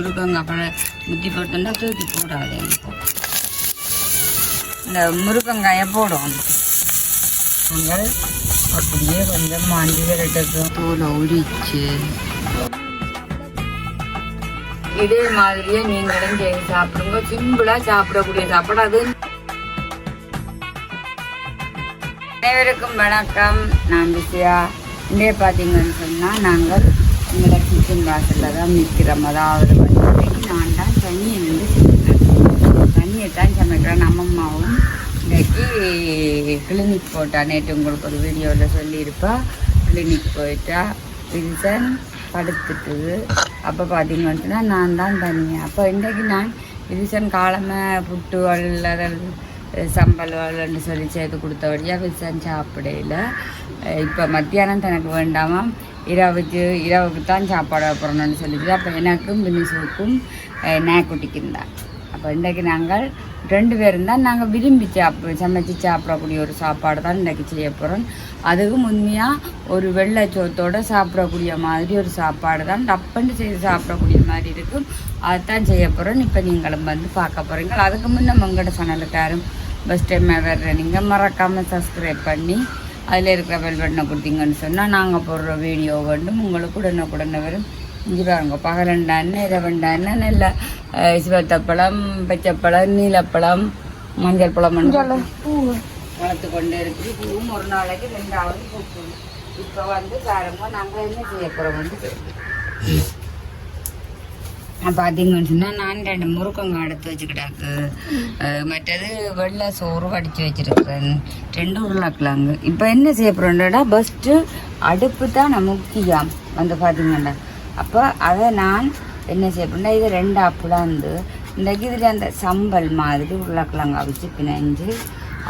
முருங்கங்காய் முத்தி போட்டோம்னா தூக்கி போடாது. இந்த முருங்கங்காயை போடும் நாங்கள் அப்படியே கொஞ்சம் மாண்டி விரட்டட்டும். தோலை உரிச்சு இதே மாதிரியே நீங்களும் செய்து சாப்பிடுங்க. சிம்பிளா சாப்பிடக்கூடிய சாப்பாடு அது. அனைவருக்கும் வணக்கம். நான் விஜயா. இங்கே பார்த்தீங்கன்னு சொன்னால் நாங்கள் எங்களோட கிச்சன் வாசலில் தான் நிற்கிறோம். அதாவது வந்து நான் தான் தண்ணியை நின்று சமைக்கிறேன். தண்ணியை தான் சமைக்கிறேன். நம்ம அம்மாவும் இன்றைக்கி கிளினிக் போட்டா. நேற்று உங்களுக்கு ஒரு வீடியோவில் சொல்லியிருப்பா. கிளினிக் போயிட்டா வில்சன் படுத்துட்டுது. அப்போ பார்த்தீங்கன்னு சொன்னால் நான் தான் தனியாக. அப்போ இன்றைக்கி நான் வில்சன் காலமே புட்டு அல்லது சம்பல் வாழன்னு சொல்லி சேர்த்து கொடுத்தபடியாக வில்சன் சாப்பிடையில. இப்போ மத்தியானம் தனக்கு வேண்டாமா, இரவுக்கு தான் சாப்பாடு போடணும்னு சொல்லிட்டு அப்போ எனக்கும் பினிசுக்கும் நாய்க்குட்டிக்கும் தான். அப்போ இன்றைக்கி நாங்கள் 2 பேரும் தான் நாங்கள் விரும்பி சமைச்சு சாப்பிடக்கூடிய ஒரு சாப்பாடு தான் இன்றைக்கி செய்ய போகிறோம். அதுவும் உண்மையாக ஒரு வெள்ளை சோத்தோடு சாப்பிடக்கூடிய மாதிரி ஒரு சாப்பாடு தான். டப்புன்னு செய்து சாப்பிடக்கூடிய மாதிரி இருக்கும். அதுதான் செய்ய போகிறோம். இப்போ நீங்களும் வந்து பார்க்க போகிறீங்க. அதுக்கு முன்னே உங்களோட சேனலுக்கு யாரும் ஃபஸ்ட் டைம் வர்ற நீங்கள் மறக்காமல் சப்ஸ்கிரைப் பண்ணி அதில் இருக்கிற பெல் பட்டனை கொடுத்தீங்கன்னு சொன்னால் நாங்கள் போடுற வீடியோ வேண்டும் உங்களுக்கு உடனே வரும். இங்கே பாருங்க, பகலண்டான்னு இரவண்டான்னு நல்ல சிவத்தப்பழம், பச்சைப்பழம், நீலப்பழம், மஞ்சள் பழம் வளர்த்து கொண்டு இருக்குது. பூவும் ஒரு நாளைக்கு 2வது பூக்கும். இப்போ வந்து பாருங்க நாங்கள் என்ன செய்ய போகிறோம் வந்து பார்த்தீங்கன்னு சொன்னால் நான் 2 முருங்கங்காய் எடுத்து வச்சுக்கிட்டாக்கு. மற்றது வெள்ளை சோறு வடித்து வச்சுருக்கிறேன். 2 உருளைக்கிழங்கு. இப்போ என்ன செய்ய போகிறோம்டா, ஃபஸ்ட்டு அடுப்பு தான் முக்கியம் வந்து பார்த்தீங்கன்னா. அப்போ அதை நான் என்ன செய்ய போகிறேன்னா, இது 2 அப்பளந்து இன்றைக்கி இதில் அந்த சம்பல் மாதிரி உருளைக்கிழங்கா வச்சு பிணைஞ்சு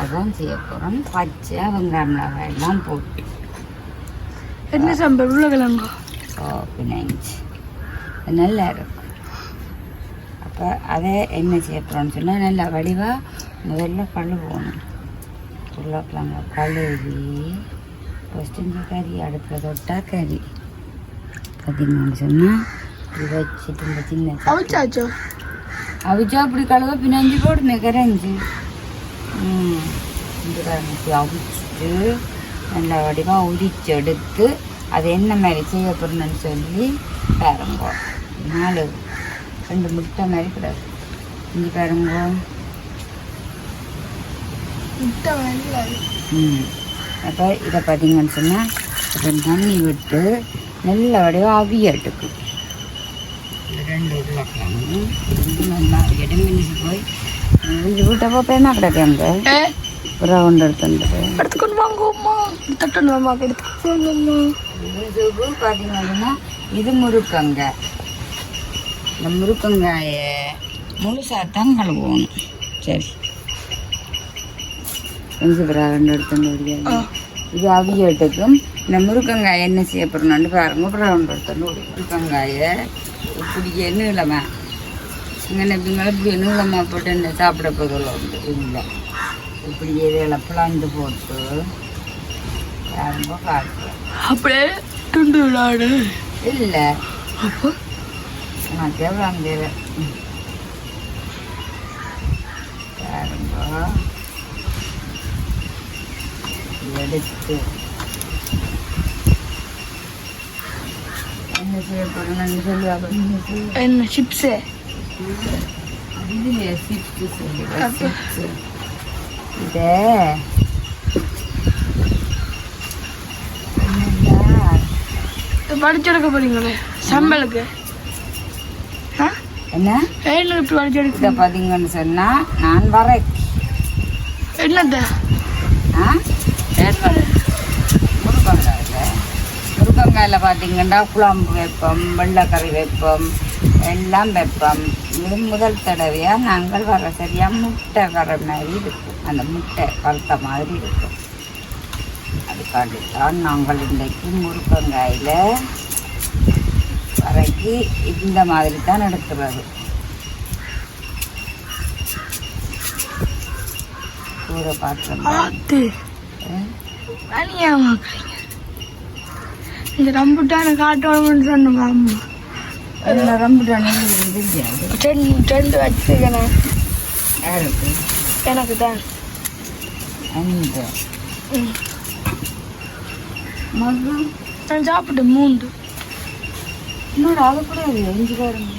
அதான் செய்ய போகிறோம். பச்சை வெங்காயம் மிளகாயெல்லாம் போட்டு என்ன சம்பல் உருளைக்கிழங்கா பிணைஞ்சு நல்லா இருக்கும். அப்போ அதை என்ன செய்ய போகிறோன்னு சொன்னால் நல்லா வடிவாக முதல்ல கழுவணும். உருளைக்கிழங்க கழுவி ஃபஸ்ட்டு இந்த கறி அடுப்பில் தொட்டால் கறி பார்த்தீங்கன்னு சொன்னால் இது வச்சுட்டு இந்த சின்ன அவிச்சா அப்படி கழுவ பின்னாஞ்சி போடுமே கரைஞ்சி. இந்த கரைஞ்சி அவிச்சிட்டு நல்லா வடிவாக உரிச்சு எடுத்து அது என்ன மாதிரி செய்ய போகிறோன்னு சொல்லி பாருங்க. 2 முட்டை மாதிரி கிடக்கு. இங்கே பாருங்க. அப்போ இதை பார்த்தீங்கன்னு சொன்னால் இப்போ தண்ணி விட்டு நல்ல வடிவாக அவியட்டுக்கு. இந்த 2 உருளைக்கிழங்கு நல்லா எடுமினிச்சு போய் இது விட்டப்போ பேனா கிடக்கு. அங்கே ரவுண்ட் எடுத்துட்டு வாங்கம்மா தட்டு பார்த்தீங்கன்னா இது முருக்கங்காய். இந்த முருக்கங்காயை முழுசாத்தான் கழுவணும். சரி கொஞ்சம் ரவுண்ட் எடுத்துட்டு இது அவியட்டுக்கும். இந்த முருக்கங்காய் என்ன செய்ய போகிறோம்னு பாருங்க. ரவுண்ட் எடுத்துட்டு முருக்கங்காயை இப்படியே நீளமாக இங்கே இப்படி நீளமாக போட்டு என்ன சாப்பிட போதில் உண்டு இல்லை. இப்படியே இதில் பிளாந்து போட்டு ரொம்ப காட்டுறோம். அப்படியே துண்டு விளாடு இல்லை தேவை எடுத்து என்ன செய்ய போகிறேன்னு சொல்லுவாங்க. என்ன சிப்ஸு இதுலையே சிப்ஸு சொல்லுவேன். சிப்ஸு இதை வடிச்செடுக்க போறீங்களே சம்பளுக்கு என்ன இப்படி வடிச்செடுக்க. இதை பார்த்தீங்கன்னு சொன்னால் நான் வரேன். என்னத்த முருங்கங்காயில் பார்த்தீங்கன்னா குழம்பு வைப்போம், வெள்ளைக்கறி வைப்போம், எல்லாம் வைப்போம். இது முதல் தடவையாக நாங்கள் வர சரியாக முட்டை கரை மாதிரி இருக்கும். அந்த முட்டை கருத்த மாதிரி இருக்கும். அதுக்காண்டித்தான் நாங்கள் இன்றைக்கு முருங்கங்காயில் வரைக்கு இந்த மாதிரி தான் எடுக்கிறது. கூரை பார்த்து இந்த ரம்புட்டான காட்டணும்னு சொன்னோம். என்ன ரம்புட்டான் தெரியாது ரெண்டு வச்சுக்கணும் யாருக்கு எனக்கு தான் அந்த மகம் நான் சாப்பிட்டு 3 இன்னொரு அது கூட எஞ்சிக்காரங்க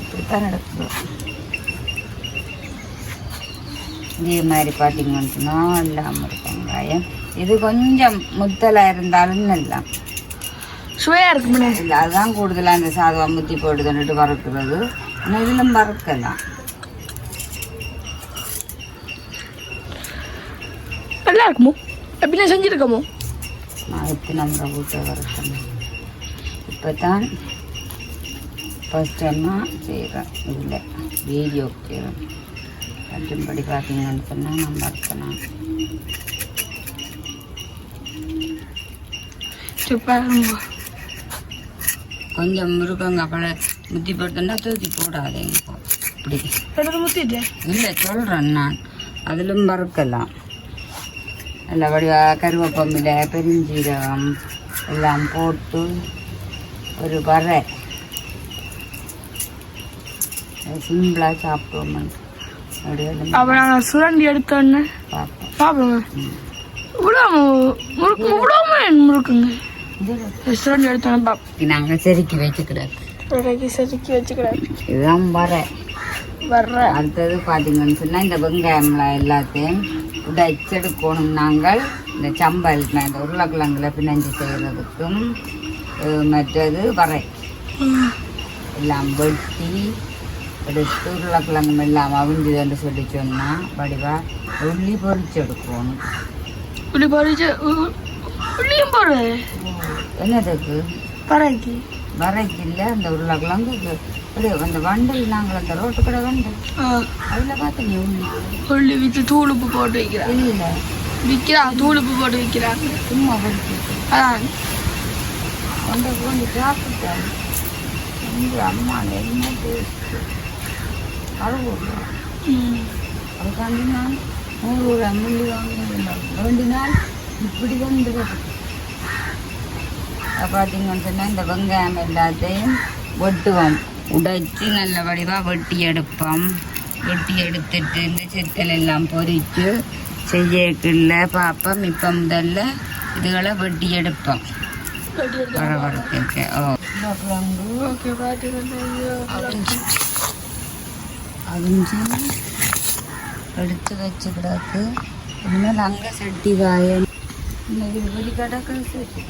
இப்படித்தான் நடக்குது. இதே மாதிரி பார்த்தீங்கன்னு சொன்னால் இல்லாமல் இருக்கும் வெங்காயம். இது கொஞ்சம் முத்தலாக இருந்தாலும் நல்லா சுவையாக இருக்கு முன்னாடி. இல்லை அதுதான் கூடுதலாக இந்த சாதம் முத்தி போட்டு தந்துட்டு வறுக்கிறது. ஆனால் இதிலும் வறுக்கலாம். நல்லா இருக்குமோ எப்படின்னா செஞ்சுருக்கமோ நான் எத்தனை முறை வீட்டை வறுக்கணும். இப்போ தான் ஃபஸ்ட் டைமாக செய்கிறேன். இதில் வீடியோ செய்கிறேன். மற்றும்படி பார்த்தீங்கன்னு சொன்னால் நம்ம வறுக்கணும். கொஞ்சம் முருகங்க பழ முத்தி போட்டுன்னா தூக்கி போடாதேங்க. இப்படி முத்திட்டேன் இல்லை சொல்கிறேன் நான். அதிலும் வறுக்கலாம். நல்லபடியாக கருவேப்பமில்லை பெருஞ்சீரகம் எல்லாம் போட்டு ஒரு வரை சிம்பிளாக சாப்பிடுவோம். அப்போ நாங்கள் சுரண்டி எடுத்தோன்னே பார்ப்போம். சாப்பிடுங்க. முறுக்குங்க சுரண்டி எடுத்தோன்னே பார்ப்போம். நாங்கள் செதுக்கி வச்சுக்கிறாரு. செதுக்கி வச்சுக்கிறாரு. இதுதான் வரை வர்ற அடுத்தது பார்த்தீங்கன்னு சொன்னால் இந்த வெங்காயம்லாம் எல்லாத்தையும் உடைச்செடுக்கணும். நாங்கள் இந்த சம்பல் இந்த உருளைக்கிழங்குல பிணைஞ்சு செய்கிறதுக்கும் மற்றது வரை எல்லாம் வெட்டி எடுத்து உருளைக்கிழங்கு எல்லாம் அவிஞ்சுதுன்னு சொல்லி சொன்னால் வடிவாக உள்ளி பொரிச்செடுக்கணும். உள்ளி பொரிச்சு உள்ளியும் போடுறது என்னதுக்கு வரைக்கு வரைக்கு இல்லை அந்த உருளைக்கிழங்கு அந்த வண்டல் நாங்கள் அந்த ரோட்டு கடை வண்டல் அதில் பார்த்தீங்க உள்ளி விற்று தூள் உப்பு போட்டு வைக்கிறாங்க. இல்லை விற்கிறாங்க தூள் உப்பு போட்டு விற்கிறாங்க. சும்மா பொரிச்சு அதான் அந்த கொஞ்சம் சாப்பிட்டேன். அம்மா என்ன டேஸ்ட்டு அளவு அதுக்காண்டி நான் 100 மில்லி வாங்கினேன். வேண்டினால் இப்படி வந்துடுது. பார்த்தீங்கன்னு சொன்னால் இந்த வெங்காயம் எல்லாத்தையும் வெட்டுவோம். உடைச்சி நல்ல வடிவாக வெட்டி எடுப்போம். வெட்டி எடுத்துட்டு இந்த செத்தல் எல்லாம் பொரித்து செய்யக்குள்ள பார்ப்போம். இப்போ முதல்ல இதுகளை வெட்டி எடுப்போம். வரவரத்துக்கு அவிஞ்சு எடுத்து வச்சுக்கிடாக்கு. இன்னும் அங்கே சட்டி காய இன்னைக்கு வெளி கடக்க சரி.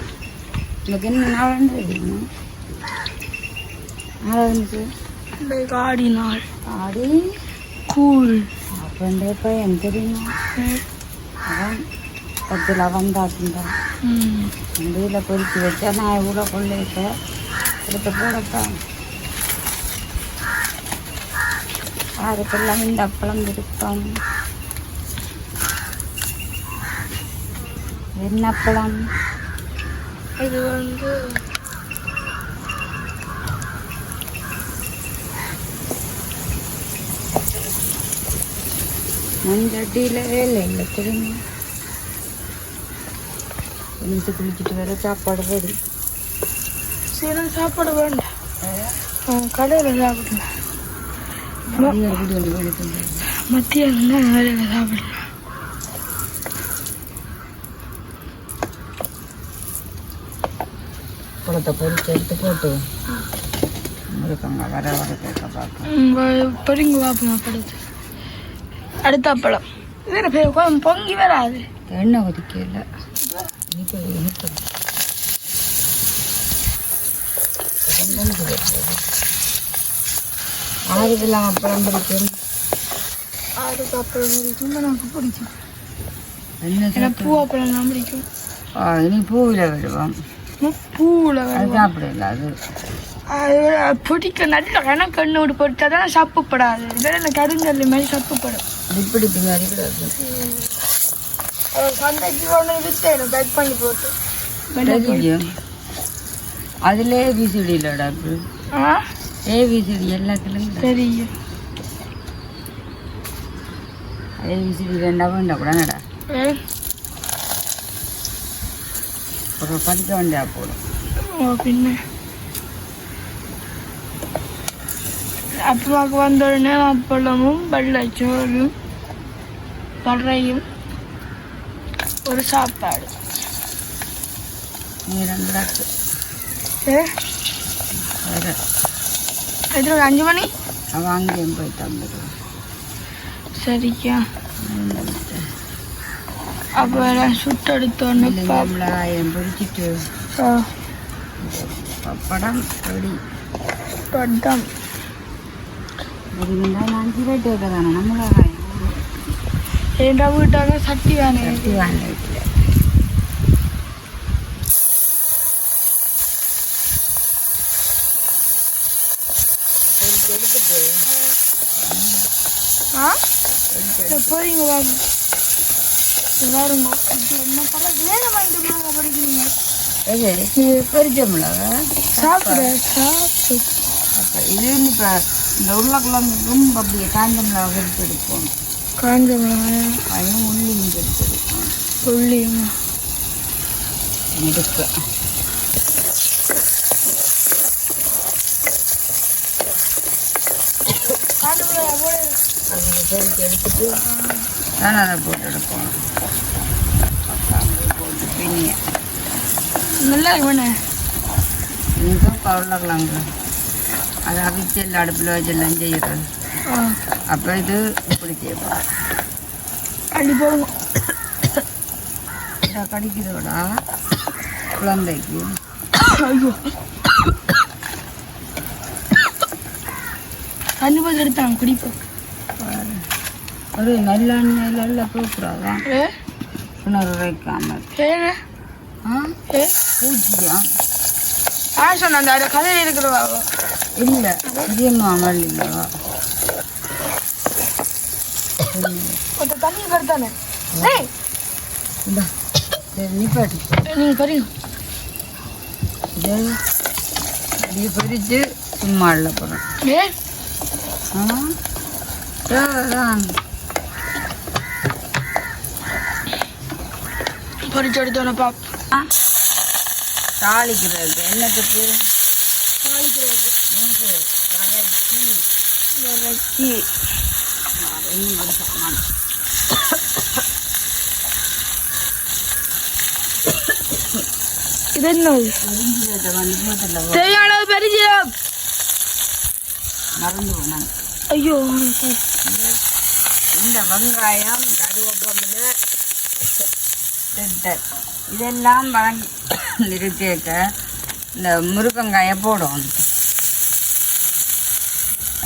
இன்னைக்கு என்ன நாள் தெரியுமா? நாளாச்சு ஆடி நாள் ஆடி கூழ் அப்போ பையன் தெரியுமா? அதான் 10 வந்தாச்சுண்டா. இதில் பொறிச்சு வச்சா நான் இவ்வளோ கொள்ளையிட்ட எடுத்து போடத்தான். அதுக்கெல்லாம் இந்த அப்பளம் விருப்பம். என்ன அப்பளம் இது வந்து மஞ்சட்டியில் வேலை இல்லை தெரியுமா? எனக்கு குளிச்சுட்டு வர சாப்பாடு போடு. சரி சாப்பாடு வேண்டாம், கடையில் சாப்பிடணும். மத்தியானம் வேலையில் சாப்பிடணும். குளத்தை பொறிச்சு எடுத்து போட்டு இருக்காங்க. வர வர கேட்க பார்ப்போம். பொறிங்க பார்ப்போம். படுத்து அடுத்த அப்பளம் இதில் பொங்கி வராது. எண்ணெய் ஒதுக்கல ஆறுதெல்லாம் அப்பளம் பிடிக்கும். ஆறுக்கு அப்பளம் பிடிக்கும். எனக்கு பிடிக்கும். என்ன பூ அப்பளம் தான் பிடிக்கும். இனி பூவில் விடுவோம். பூவில் அது சாப்பிடல. அது பிடிக்க நல்ல கணக்கு எண்ணெய் விட்டு பொறிச்சா தான் சாப்பிடப்படாது. இதெல்லாம் கருங்கல் மாதிரி சாப்பிடப்படும். இப்படி மாதிரி கிடக்கு. சந்தைக்கு ஒன்று வித்தேன் கட் பண்ணி போட்டு. அதில் ஏபிசிடி இல்லை டாக்டர். ஏபிசிடி எல்லாத்துலேயும் தெரியும். ஏபிசிடி வேண்டாம் கூட நடா ஒரு படிக்க வேண்டியா போடும். பின்ன அப்புறமாக்கு வந்த உடனே அப்பளமும் வெள்ளைச்சோறும் வரையும் ஒரு சாப்பாடு. எத்தனை 5 மணி வாங்கியும் போயிட்டு சரிக்கா. அப்போ எல்லாம் சுட்டெடுத்தோன்னு பிடிச்சிட்டு பப்படம் பொடி பட்டம் 5 ரேட்டு தானே நம்மளாக ஏண்டா வீட்டாங்க சட்டி வேணே வாங்கிட்டு போறீங்க வாங்க பாருங்க. என்ன பல வேலை வாங்கிட்டு படிக்கிறீங்க. பெரிச்சமில்ல சாப்பிட சாப்பிட்டு அப்போ இது இப்போ இந்த உருளைக்கிழங்குக்கும் அப்படியே காஞ்ச மிளகா எடுத்து எடுப்போம். காஞ்ச மிளகாய் அதையும் உள்ளியும் எடுத்து எடுப்போம். உள்ளியும் எடுக்க காஞ்ச மிளகாய் போட அது பெருக்கி எடுத்துட்டு தான் அதை போட்டு எடுப்போம். போட்டு பின்னிய நல்லா இருக்குண்ணே. இன்னும் உருளைக்கிழங்கு அதை அவிச்சு எல்லாம் அடுப்பில் வச்சு எல்லாம் செய்கிறது. அப்போ இது இப்படி செய்யப்போம். அடி போடுங்க. கடிக்கிறதோட குழந்தைக்கு ஐயோ தண்ணி போய் எடுத்தாங்க குடிப்போம். ஒரு நல்ல நல்ல போக்கூடாதா கிணறு வைக்காமல் பூச்சியா சொன்ன அந்த கதையில் இருக்கிறவா இல்லை பெரியம்மா இல்லைவா கொஞ்சம் தண்ணி கருத்தானே இந்த சரி நிப்பாட்டி நீங்கள் கறி இது பொரிச்சு சும்மா இல்லை போகிறேன். பொரிச்சு எடுத்தோன்னு பாப்பா தாளிக்கிறது என்னத்துக்கு தாளிக்கிறது வரைச்சி இது என்ன சரியானது பெரிஜியம் மறந்து போனாங்க. ஐயோ இந்த வெங்காயம் கருவேப்பிலை இதெல்லாம் நிறுத்திக்க இந்த முருங்கங்காயை போடும்.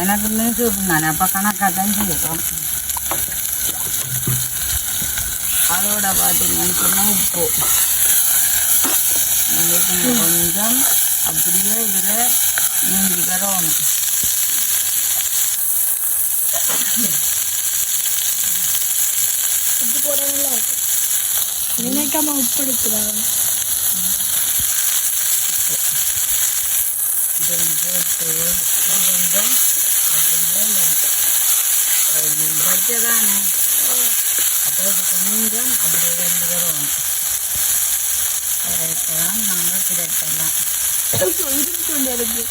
எனக்கு மீசு தானே அப்போ கணக்காக தான் செய்வோம். அதோட பார்த்தீங்கன்னு சொன்னால் உப்பு கொஞ்சம் அப்படியே இதில் நீங்கி வரணும். உப்பு போட நல்லா இருக்கும். நினைக்காம உப்பு எடுத்துறாங்க. போட்டு கொஞ்சம் அப்படியே வச்சதானே அப்போ கொஞ்சம் அப்படியே வந்து வரணும். அதைத்தான் நாங்கள் கிடைக்கலாம். இருக்கு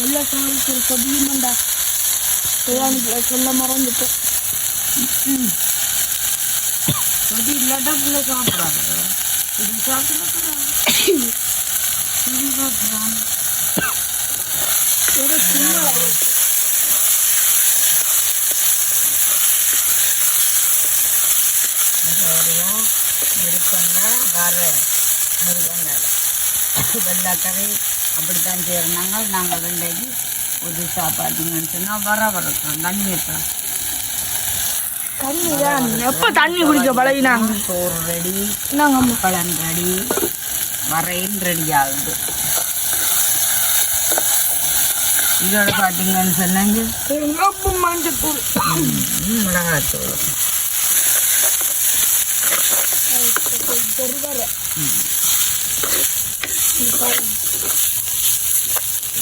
எல்லா சாப்பிட்டு சொல்லியுமாண்டா சொல்ல மறந்துட்டு கொதி இல்லாட்டா பிள்ளை சாப்பிட்றாங்க. இது சாப்பிட்றாங்க எடுப்பாங்க வர முருகங்காய் வெள்ளைக்கறி அப்படித்தான் செய்கிறாங்க. நாங்கள் வெண்டைக்கு புதுசாக பார்த்தீங்கன்னு சொன்னால் வரட்டும் தண்ணியத்தான் தண்ணி தான் எப்போ தண்ணி குடிக்க பழகினாங்க. சோறு ரெடி, நாங்கள் பழம் ரெடி, வரையும் ரெடி ஆகுது. இதோட பார்த்தீங்கன்னு சொன்னாங்க உப்பு மஞ்சத்தூள் மிளகாத்தூள்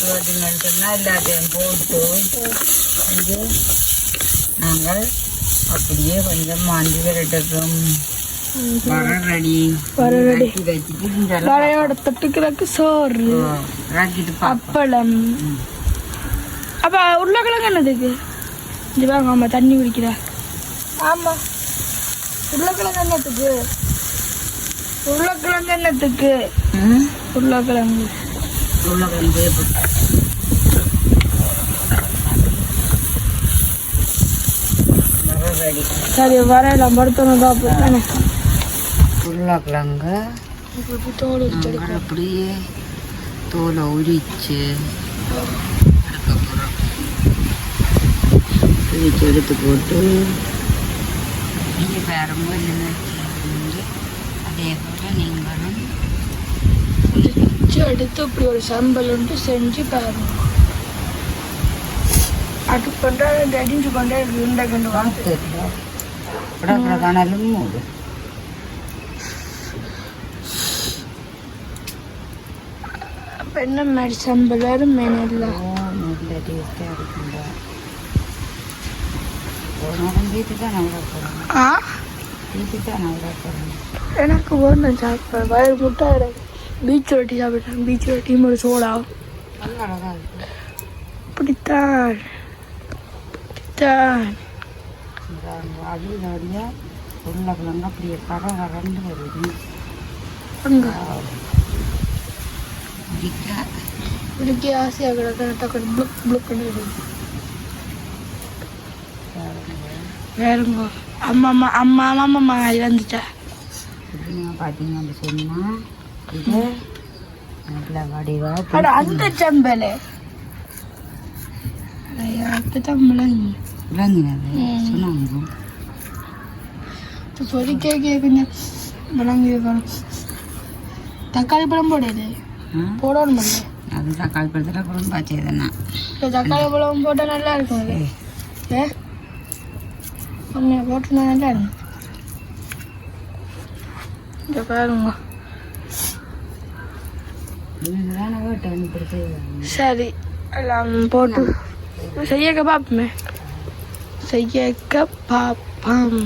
பார்த்தீங்கன்னு சொன்னால் எல்லாத்தையும் போட்டு இது நாங்கள் அப்படியே கொஞ்சம் மாஞ்சி விரட்டுறோம். வர ரெடி வச்சுட்டு வரையோட தொட்டுக்கிறதுக்கு சோறு ராக்கிட்டு அப்பளம் அப்போ உருளைக்கிழங்கு என்னதுக்கு இது வாங்க ஆமாம் தண்ணி குடிக்கிறா ஆமாம் உருளைக்கிழங்கு என்னத்துக்கு உருளைக்கிழங்கு என்னத்துக்கு உருளைக்கிழங்கு சரி வரையலாம் படுத்தணும் பார்ப்போம் உருளைக்கிழங்கு தோல் அப்படியே தோலை உரிச்சு எடுத்து போட்டு நீங்கள் வேறமோ இல்லைன்னு அதே போல் நீங்களும் எடுத்து இப்படி ஒரு சம்பல் உண்டு செஞ்சு பாருங்க அது பண்ணுற அடிஞ்சு கொண்டே உண்டை கொண்டு வாங்க கணலும் மூடு அப்போ என்ன மாதிரி சம்பல் வேறு மெனில் நல்ல டேஸ்ட்டாக இருக்குங்க வீட்டு தான் நல்லா போகிறேன் ஆ வீட்டு தான் நல்லா போகிறேன் எனக்கு ஒன்று சாப்பிட்றேன் வயிறு முட்டை பீச் ரொட்டி சாப்பிட்டேன் பீச் ரொட்டியும் ஒரு சோடா நல்லா அழகாக இருக்குது பிடித்தான் அடியில் வழியாக உருளைக்கிழங்கு அப்படியே கரண்டு வருது அங்கே பிடிக்க பிடிக்க ஆசையாக கிடக்க டக்கு புளுக் புளுக்குன்னு இருக்குது வேறுங்க அம்மா அம்மா அம்மா அம்மா அம்மா அது வந்துட்டா இப்படிங்க பார்த்தீங்கன்னு சொன்னால் இது நல்ல வடிவாக அட அந்த சம்பல் அப்பதான் முழங்கி விளங்கினது சொன்னாங்க பொறிக்க கொஞ்சம் முழங்கி இருக்கணும் தக்காளி பழம் போடுது போடணும் இல்லை அது தக்காளி பழத்தில் குழம்பு வச்சதுன்னா தக்காளி பழம் போட்டால் நல்லா இருக்கும் அது ஏ போட்டு நல்லா இருக்கும் இங்கே பாருங்க சரி எல்லாம் போட்டு செய்யக்க பார்ப்போமே செய்யக்க பார்ப்போம்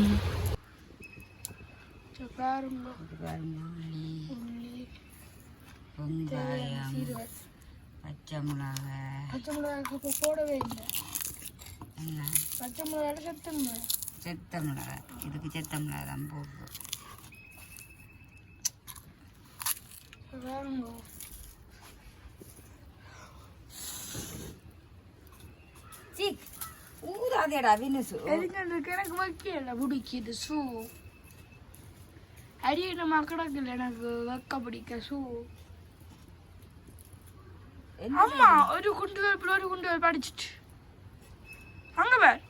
பாருங்க வெங்காயம் பச்சை மிளகாய் பச்சை மிளகாய் இப்போ போடவே இல்லை என்ன பச்சை மிளகாய் செத்த மிளகாய் இதுக்கு செத்த மிளகாய் தான் போடுறோம் பாருங்க ஊதாதேடா வினுசு எனக்கு வைக்கல பிடிக்குது ஷூ அடியே நம்ம கிடக்குல எனக்கு வைக்க பிடிக்க ஷூ ஆமா ஒரு குண்டுகள் படிச்சுட்டு அங்க பார்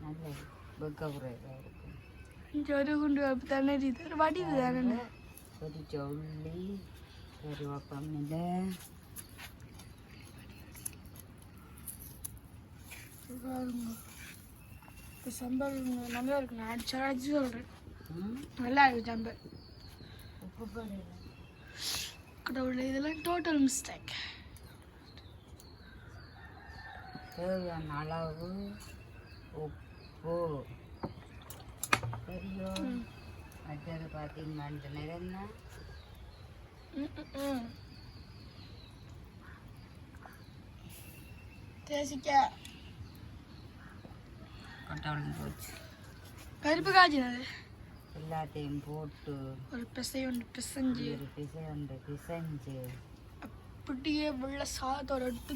நல்ல வெக்க குறைவாக இருக்கும் இங்கே ஒரு குண்டுகள் தானே இது வடிவு தானே கொதிச்ச உள்ளி கருவேப்பமில்லை சம்பல் நல்லா இருக்கு நான் அடிச்சு சொல்கிறேன் நல்லா இருக்கு சம்பல் கடவுள் இதெல்லாம் டோட்டல் மிஸ்டேக் தேவையான அளவு உப்பு தெரியும் மற்றது பார்த்தீங்கன்னா நிறம்னா தேசிக்காய் கொட்டவளம் போச்சு பருப்பு காய்ச்சினது எல்லாத்தையும் போட்டு ஒரு பிசை ஒன்று பிசைஞ்சு ஒரு பிசை ஒன்று பிசைஞ்சு அப்படியே வெள்ள சாதத்தோட எடுத்து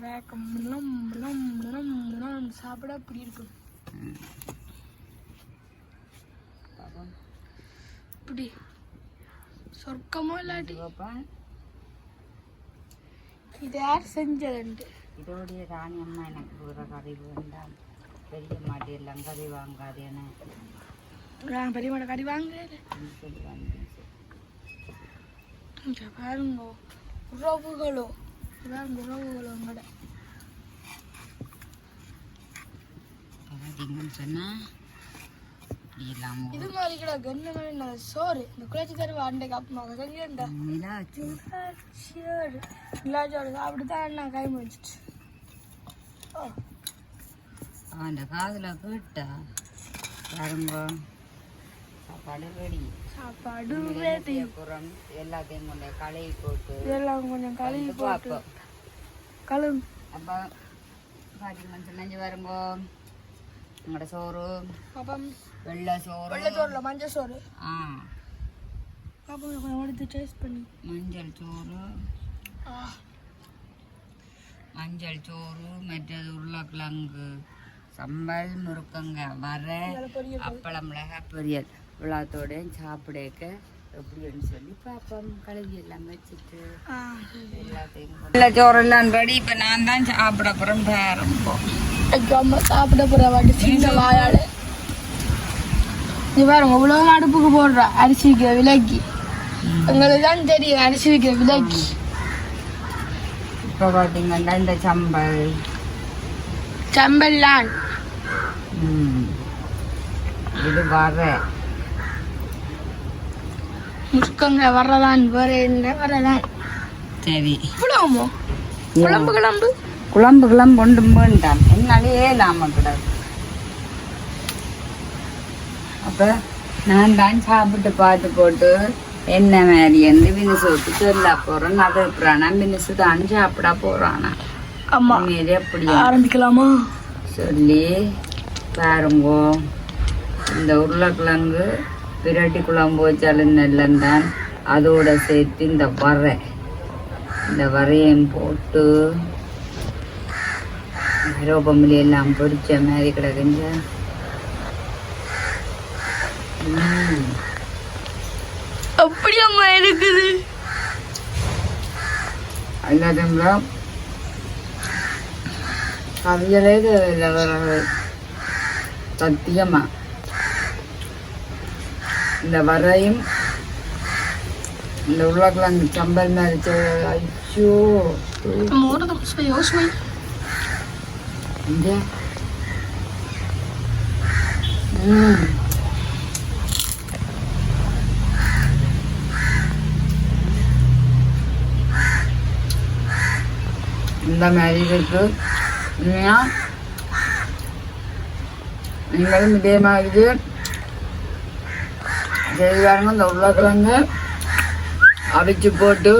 வேக்கம் முனம் முனம் முனம் முனம் சாப்பிட அப்படி இருக்கும் இப்படி சொர்க்கமோ இல்லாட்டி இது யார் செஞ்சதுண்டு இதோடைய ராணி அம்மா எனக்கு ஒரு கறி வேண்டாம் பெரிய மாட்டி எல்லாம் கறி வாங்காதேன்னு பெரிய மாட்டை கறி வாங்குறது பாருங்க உறவுகளோ உறவுகளோ உங்களோட சொன்னா இது மாதிரி கிடக்கு என்ன சோறு இந்த குழச்சி தருவா அண்டை காப்பமாக சரியாண்டா நிலாச்சோறு அப்படிதான் நான் கை முடிச்சிட்டு அவன் காதில் கேட்டா பாருங்க சாப்பாடு ரெடி. சாப்பாடு ready. அப்புறம் எல்லாத்தையும் கொஞ்சம் கழுவி போட்டு இதெல்லாம் கொஞ்சம் கழுவி போட்டு பார்ப்போம். கழுவு. அப்போ பார்த்தீங்கன்னு சொன்னா வரும்போ உங்களோட சோறு அப்பம் வெள்ளை சோறு வெள்ளச்சோறுல மஞ்சள் சோறு. ஆ அப்போ கொஞ்சம் எடுத்து டேஸ்ட் பண்ணி. மஞ்சள் சோறு மற்றது உருளைக்கிழங்கு சம்பல் முருக்கங்க வரை அப்பளம் மிளகாய் பொரியல் விழாத்தோடையும் சாப்பிடக்க எப்படின்னு சொல்லி பார்ப்போம். கழுவி எல்லாம் வச்சுட்டு எல்லாத்தையும் வெள்ளை சோறு எல்லாம் ரெடி. இப்போ நான் தான் சாப்பிட போகிறேன். பேரம்போ அம்மா சாப்பிட போகிற வாட்டி சின்ன வாயாடு. நீ பாருங்க இவ்வளோ அடுப்புக்கு போடுறா அரிசி வைக்கிற விலைக்கு. எங்களுக்கு தான் தெரியும் அரிசி வைக்கிற விலைக்கு. இப்போ பார்த்தீங்கன்னா இந்த சம்பல் சம்பல்லாம் இது வர முருக்கங்க வரதான் வேற என்ன வரதான். சரி இவ்வளோமோ குழம்பு குழம்பு குழம்புகளும் கொண்டு வேண்டாம் என்னாலே நாம கூடாது. அப்போ நான் தான் சாப்பிட்டு பார்த்து போட்டு என்ன மாதிரி வந்து மினிசுக்கு சொல்ல போகிறோம். அது எப்படானா மினிசு தான் சாப்பிட போகிறானா. அம்மா மீறி அப்படி ஆரம்பிக்கலாமா சொல்லி பாருங்கோ. இந்த உருளைக்கிழங்கு பிரட்டி குழம்பு வச்சாலும் நல்லந்தான். அதோட சேர்த்து இந்த வரையும் போட்டு கருவேப்பிலை எல்லாம் பொரிச்ச மாதிரி கிடக்குங்க. அப்படி அம்மா இருக்குது. அந்த டைம்ல கவியலே இல்லை சத்தியமா. இந்த வரையும் இந்த உருளைக்கிழங்கு சம்பல் மாதிரி ஐயோ இங்க இந்த மாதிரி இருக்கு. நீங்களும் இதே மாதிரி செய்வாங்க. இந்த உருளைக்கிழங்கு அவிச்சு போட்டு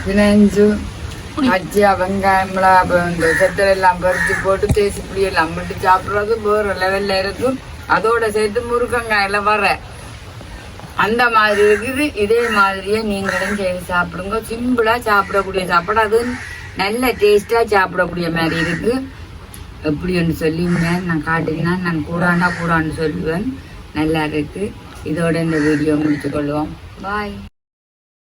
பிணைஞ்சு அச்சியா வெங்காயம் இந்த செத்தல் எல்லாம் பறிச்சு போட்டு தேசி புளி எல்லாம் மட்டும் சாப்பிட்றது வேறு லெவலில் இருக்கும். அதோட சேர்த்து முருக்கங்காயில வர அந்த மாதிரி இருக்குது. இதே மாதிரியே நீங்களும் செய்து சாப்பிடுங்க. சிம்பிளாக சாப்பிடக்கூடிய சாப்பாடு, அது நல்ல டேஸ்ட்டாக சாப்பிடக்கூடிய மாதிரி இருக்குது. எப்படின்னு சொல்லிங்க நான் காட்டிங்கன்னா நான் கூடான்னு சொல்லுவேன். நல்லா இருக்குது. இதோட இந்த வீடியோ முடிச்சுக்கொள்வோம். பாய்.